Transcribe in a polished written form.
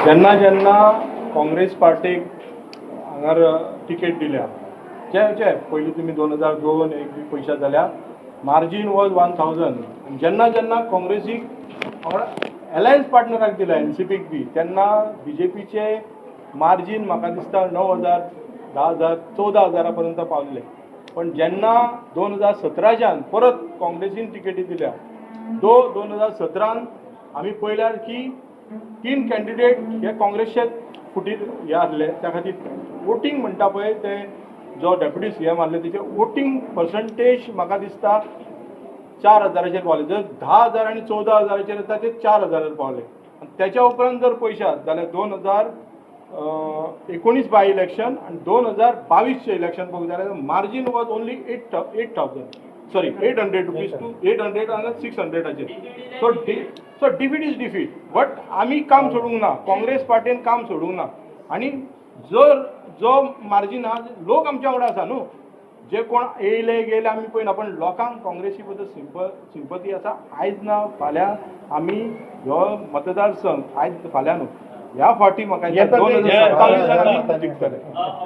जेन्ना जेन्ना काँग्रेस पार्टीक हांगार टिकेट दिल्या पयलीं तुमी 2002 एक बी पयशात जाल्यार मार्जीन वॉज 1000. जेन्ना जेन्ना काँग्रेसीक अलायन्स पार्टनराक दिला एनसीपीक बी तेन्ना बीजेपीचे मार्जीन म्हाका दिसता 9000, 10000, 14000 पर्यंत पावले. पण जेन्ना 2017च्यान परत काँग्रेसीन टिकेटी दिल्या 2017 आमी पळयल्यार की 3 कॅन्डिडेट हे काँग्रेसचे फुटीर हे आसले. त्या खातीर वोटींग म्हणटा पळय ते जो डेप्युटी सीएम आसले तेचे वोटींग पर्संटेज म्हाका दिसता 4000 पावले. जर 10000 आनी 14000 येता ते 4000 पावले. त्याच्या उपरांत जर पळयशात जाल्यार 2019 बाय इलेक्शन आणि 2022 इलेक्शन पळोवंक जाल्यार margin was only 8,000 sorry 800 rupees to 800 आणि 600 so defeat is defeat. But आमी काम सोडूंक ना, काँग्रेस पार्टीन काम सोडूंक ना. आणि जो मार्जीन हा लोक आमच्या वांगडा आसा न्हू, जे कोण येयले गेले आमी पळयना, पण लोकांक काँग्रेसी बद्दल सिंपती आसा. आयज ना फाल्यां आमी ह्यो मतदारसंघ आयज फाल्यां न्हू ह्या फावटी म्हाका 2027 आमी जिखतले.